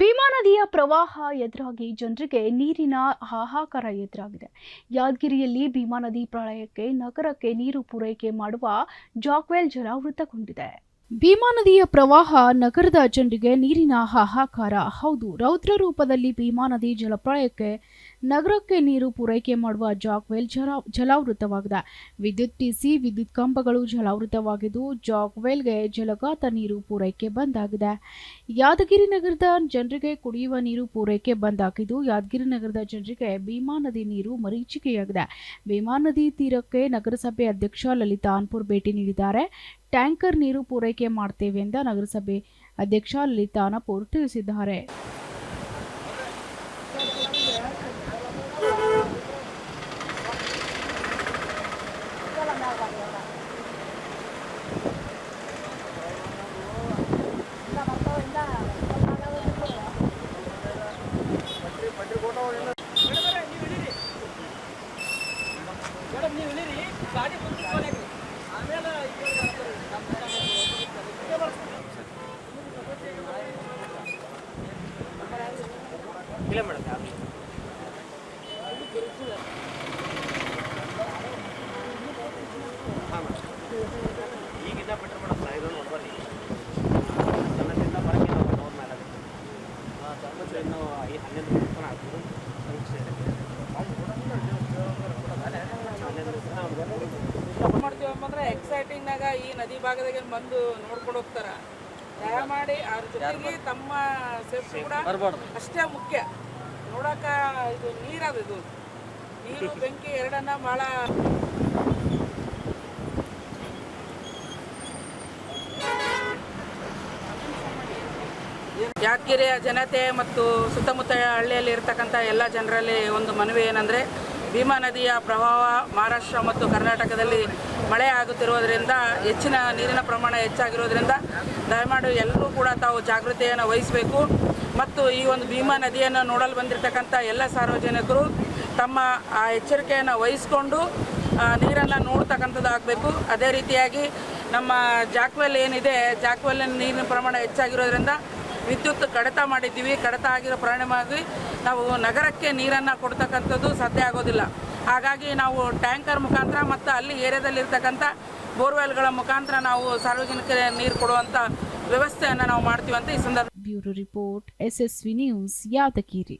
ಭೀಮಾ ನದಿಯ ಪ್ರವಾಹ ಎದುರಾಗಿ ಜನರಿಗೆ ನೀರಿನ ಹಾಹಾಕಾರ ಎದುರಾಗಿದೆ. ಯಾದಗಿರಿಯಲ್ಲಿ ಭೀಮಾ ನದಿ ಪ್ರಳಯಕ್ಕೆ ನಗರಕ್ಕೆ ನೀರು ಪೂರೈಕೆ ಮಾಡುವ ಜಾಕ್ವೆಲ್ ಜಲಾವೃತಗೊಂಡಿದೆ. ಭೀಮಾ ನದಿಯ ಪ್ರವಾಹ ನಗರದ ಜನರಿಗೆ ನೀರಿನ ಹಾಹಾಕಾರ. ಹೌದು, ರೌದ್ರ ರೂಪದಲ್ಲಿ ಭೀಮಾ ನದಿ ಜಲಪ್ರಳಯಕ್ಕೆ ನಗರಕ್ಕೆ ನೀರು ಪೂರೈಕೆ ಮಾಡುವ ಜಾಕ್ವೆಲ್ ಜಲಾವೃತವಾಗಿದೆ. ವಿದ್ಯುತ್ ಟಿಸಿ, ವಿದ್ಯುತ್ ಕಂಬಗಳು ಜಲಾವೃತವಾಗಿದ್ದು ಜಾಕ್ವೆಲ್ಗೆ ಜಲಗಾತ ನೀರು ಪೂರೈಕೆ ಬಂದಾಗಿದೆ. ಯಾದಗಿರಿ ನಗರದ ಜನರಿಗೆ ಕುಡಿಯುವ ನೀರು ಪೂರೈಕೆ ಬಂದಾಗಿದ್ದು ಯಾದಗಿರಿ ನಗರದ ಜನರಿಗೆ ಭೀಮಾ ನದಿ ನೀರು ಮರೀಚಿಕೆಯಾಗಿದೆ. ಭೀಮಾ ನದಿ ತೀರಕ್ಕೆ ನಗರಸಭೆ ಅಧ್ಯಕ್ಷ ಲಲಿತಾ ಅನ್ಪುರ್ ಭೇಟಿ ನೀಡಿದ್ದಾರೆ. ಟ್ಯಾಂಕರ್ ನೀರು ಪೂರೈಕೆ ಮಾಡ್ತೇವೆ ಎಂದು ನಗರಸಭೆ ಅಧ್ಯಕ್ಷ ಲಲಿತಾ ಅನ್ಪುರ್ ತಿಳಿಸಿದ್ದಾರೆ. ಇಲ್ಲ ಮೇಡಮ್ ಹಾಂ ಮೇಡಮ್ ಈಗಿಂದ ಬಿಟ್ಟರೆ ಮೇಡಮ್ ಇದೊಂದು ನೋಡ್ಬಾರ್ದು ಸಣ್ಣದಿಂದ ಬರೋಕ್ಕೆ ನಾವು ನೋಡ್ ಮೇಲೆ ಸಣ್ಣದು ಇನ್ನೂ 11 ರೂಪಾಯಿ ಆಗ್ಬೋದು ಮಾಡ್ತೀವಿ ಅಂತಂದ್ರೆ ಎಕ್ಸೈಟಿಂಗ್ನಾಗ ಈ ನದಿ ಭಾಗದಾಗ ಬಂದು ನೋಡ್ಕೊಂಡು ಹೋಗ್ತಾರ. ದಯಮಾಡಿ ಅದ್ರ ಜೊತೆಗೆ ತಮ್ಮ ಸೇಫ್ಟಿ ಕೂಡ ಅಷ್ಟೇ ಮುಖ್ಯ. ನೋಡಕ ಇದು ನೀರದ ಇದು ನೀರು ಬೆಂಕಿ ಎರಡನ್ನ ಬಹಳ ಯಾದಗಿರಿಯ ಜನತೆ ಮತ್ತು ಸುತ್ತಮುತ್ತ ಹಳ್ಳಿಯಲ್ಲಿ ಇರ್ತಕ್ಕಂಥ ಎಲ್ಲ ಜನರಲ್ಲಿ ಒಂದು ಮನವಿ ಏನಂದರೆ, ಭೀಮಾ ನದಿಯ ಪ್ರವಾಹ ಮಹಾರಾಷ್ಟ್ರ ಮತ್ತು ಕರ್ನಾಟಕದಲ್ಲಿ ಮಳೆ ಆಗುತ್ತಿರುವುದರಿಂದ ಹೆಚ್ಚಿನ ನೀರಿನ ಪ್ರಮಾಣ ಹೆಚ್ಚಾಗಿರೋದ್ರಿಂದ ದಯಮಾಡಿ ಎಲ್ಲರೂ ಕೂಡ ತಾವು ಜಾಗೃತಿಯನ್ನು ವಹಿಸಬೇಕು. ಮತ್ತು ಈ ಒಂದು ಭೀಮಾ ನದಿಯನ್ನು ನೋಡಲು ಬಂದಿರತಕ್ಕಂಥ ಎಲ್ಲ ಸಾರ್ವಜನಿಕರು ತಮ್ಮ ಆ ಎಚ್ಚರಿಕೆಯನ್ನು ವಹಿಸಿಕೊಂಡು ನೀರನ್ನು ನೋಡ್ತಕ್ಕಂಥದ್ದು ಆಗಬೇಕು. ಅದೇ ರೀತಿಯಾಗಿ ನಮ್ಮ ಜಾಕ್ವೆಲ್ ಏನಿದೆ, ಜಾಕ್ವೆಲ್ಲಿನ ನೀರಿನ ಪ್ರಮಾಣ ಹೆಚ್ಚಾಗಿರೋದ್ರಿಂದ ವಿದ್ಯುತ್ ಕಡಿತ ಮಾಡಿದ್ದೀವಿ. ಕಡಿತ ಆಗಿರೋ ಪರಿಣಾಮವಾಗಿ ನಾವು ನಗರಕ್ಕೆ ನೀರನ್ನು ಕೊಡ್ತಕ್ಕಂಥದ್ದು ಸಾಧ್ಯ ಆಗೋದಿಲ್ಲ. ಹಾಗಾಗಿ ನಾವು ಟ್ಯಾಂಕರ್ ಮುಖಾಂತರ ಮತ್ತು ಅಲ್ಲಿ ಏರಿಯಾದಲ್ಲಿರ್ತಕ್ಕಂಥ ಬೋರ್ವೆಲ್ಗಳ ಮುಖಾಂತರ ನಾವು ಸಾರ್ವಜನಿಕರಿಗೆ ನೀರು ಕೊಡುವಂಥ ವ್ಯವಸ್ಥೆಯನ್ನು ನಾವು ಮಾಡ್ತೀವಿ ಅಂತ ಈ ಸಂದರ್ಭ. Bureau report, SSV news, Yadgir.